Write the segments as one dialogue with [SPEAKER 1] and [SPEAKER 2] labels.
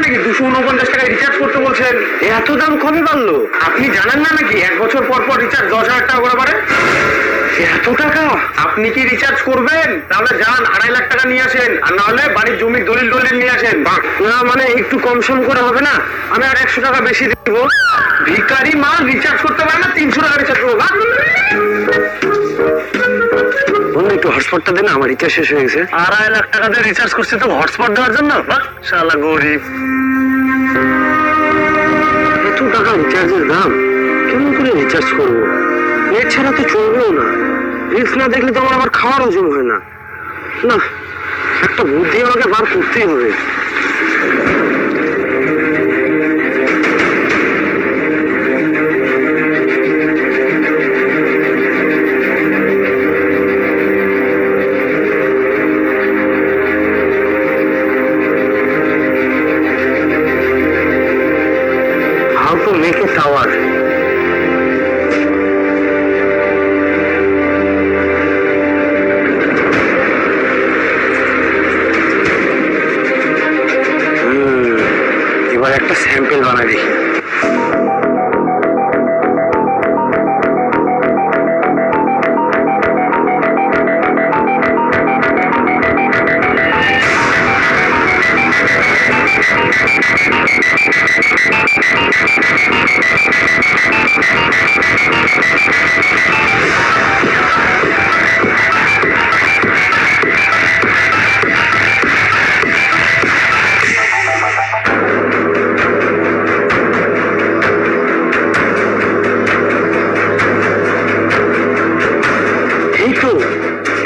[SPEAKER 1] নাকি 249 টাকায় রিচার্জ করতে বলছেন?
[SPEAKER 2] এত দাম কমে বাড়লো?
[SPEAKER 1] আপনি জানেন না নাকি 1 বছর পর পর রিচার্জ 10,000 টাকা করে বাড়ে?
[SPEAKER 2] এত টাকা?
[SPEAKER 1] আপনি কি রিচার্জ করবেন? তাহলে যান 2.5 লাখ টাকা নিয়ে আসেন, আর না হলে বাড়ির জমির দলিল নিয়ে আসেন।
[SPEAKER 2] না মানে একটু কম সম করে হবে না? আমি আর 100 টাকা বেশি দিব।
[SPEAKER 1] ভিখারি মাল রিচার্জ করতে পারে না, 300 টাকা রিচার্জ করবো।
[SPEAKER 2] বন্ধু একটু হটস্পটটা দে না, আমার রিচার্জ শেষ হয়ে গেছে।
[SPEAKER 1] 2.5 লাখ টাকা দিয়ে রিচার্জ করছে তো হটস্পট দেওয়ার জন্য? শালা গরিব।
[SPEAKER 2] এত টাকা রিচার্জের দাম, কেমন করে রিচার্জ করবো? নেট ছাড়া তো চলবেও না। রিলস না দেখলে তো আমার আবার খাওয়ার হজম হয় না। না, একটা বুদ্ধি আমাকে বার করতেই হবে। How to make a tower? এবার একটা স্যাম্পল বানাই দেখি।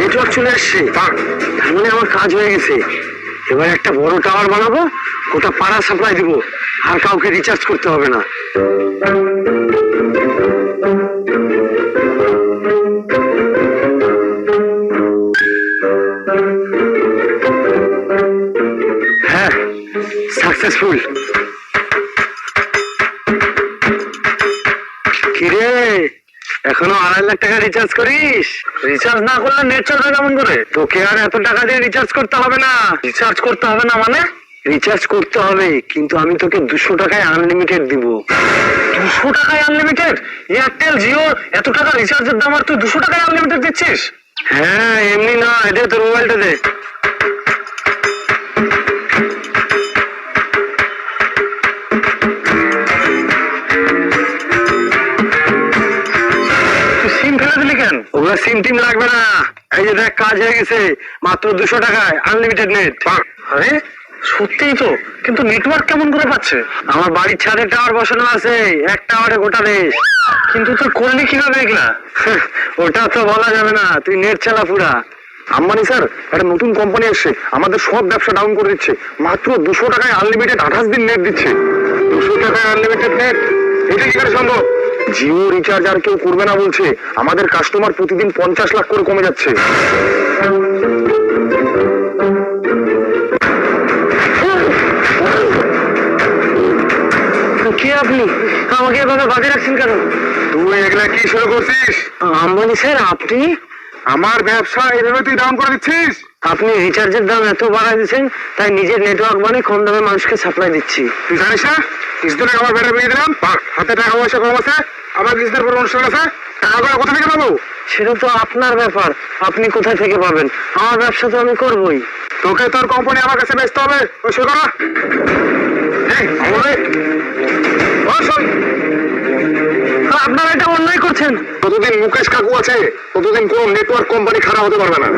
[SPEAKER 2] নেটওয়ার্ক চলে আসছে, তার মানে আমার কাজ হয়ে গেছে। এবার একটা বড় টাওয়ার বানাবো, গোটা পাড়া সাপ্লাই দিব, আর কাউকে রিচার্জ করতে হবে না। হ্যাঁ, সাকসেসফুল। কিরে, এখনো 2.5 লাখ টাকা রিচার্জ করিস?
[SPEAKER 1] রিচার্জ না করলে নেট চলবে কেমন করে?
[SPEAKER 2] তোকে আর এত টাকা দিয়ে রিচার্জ করতে হবে না।
[SPEAKER 1] রিচার্জ করতে হবে না মানে?
[SPEAKER 2] রিচার্জ করতে হবে, কিন্তু আমি তোকে 200 টাকায় আনলিমিটেড দিব।
[SPEAKER 1] 200 টাকায় আনলিমিটেড? এয়ারটেল জিও এত টাকা রিচার্জের দাম আর তুই 200 টাকায় আনলিমিটেড দিচ্ছিস?
[SPEAKER 2] হ্যাঁ, এমনি না, দে তোর মোবাইলটা দে।
[SPEAKER 1] তুই সিম ফেলে দিলি কেন?
[SPEAKER 2] ওগুলো সিম টিম লাগবে না, এই যে দেখ কাজ হয়ে গেছে, মাত্র 200 টাকায় আনলিমিটেড নেট।
[SPEAKER 1] আরে সত্যিই তো, কিন্তু নেটওয়ার্ক কেমন করে পাচ্ছে?
[SPEAKER 2] আমার বাড়ির ছাদে টাওয়ার বসানো আছে, এক টাওয়ারে গোটা দেশ।
[SPEAKER 1] কিন্তু তুই করলি কিভাবে এগুলা?
[SPEAKER 2] ওটা তো বলা যাবে না, তুই নেট চালা পুরা।
[SPEAKER 1] আম্বানি স্যার, একটা নতুন কোম্পানি এসছে, আমাদের সব ব্যবসা ডাউন করে দিচ্ছে। মাত্র 200 টাকায় আনলিমিটেড 28 দিন নেট দিচ্ছে। 200 টাকায় আনলিমিটেড নেট, এটা কি করে সম্ভব? জিও রিচার্জ আর কেউ করবে না বলছে, আমাদের কাস্টমার প্রতিদিন 50 লাখ করে কমে যাচ্ছে।
[SPEAKER 2] কে আপনি? আমাকে এভাবে বাজে রাখছেন কেন?
[SPEAKER 1] তুই এগুলা কি শুরু করছিস?
[SPEAKER 2] আম্বানি স্যার, আপনি?
[SPEAKER 1] আমার ব্যবসা এভাবে তুই ডাউন করে দিচ্ছিস?
[SPEAKER 2] আপনি রিচার্জের দাম এত বাড়ায় দিচ্ছেন, তাই নিজের নেটওয়ার্ক বানিয়ে কম দামে মানুষকে সাপ্লাই দিচ্ছি।
[SPEAKER 1] তুই জানিস না কিছুদিন আগে আমার বেড়া বিয়ে দিলাম, হাতে টাকা পয়সা কম আছে, আবার কিছুদিন পর অনুষ্ঠান আছে, টাকাগুলো কোথা থেকে পাবো?
[SPEAKER 2] সেটা তো আপনার ব্যাপার, আপনি কোথায় থেকে পাবেন? আমার ব্যবসা তো আমি করবোই।
[SPEAKER 1] তোকে তোর কোম্পানি আমার কাছে বেচতে হবে, ওই শুরু করা।
[SPEAKER 2] আপনারা এটা অন্যায় করছেন।
[SPEAKER 1] যতদিন মুকেশ কাকু আছে ততদিন কোন নেটওয়ার্ক কোম্পানি খারাপ হতে পারবে না।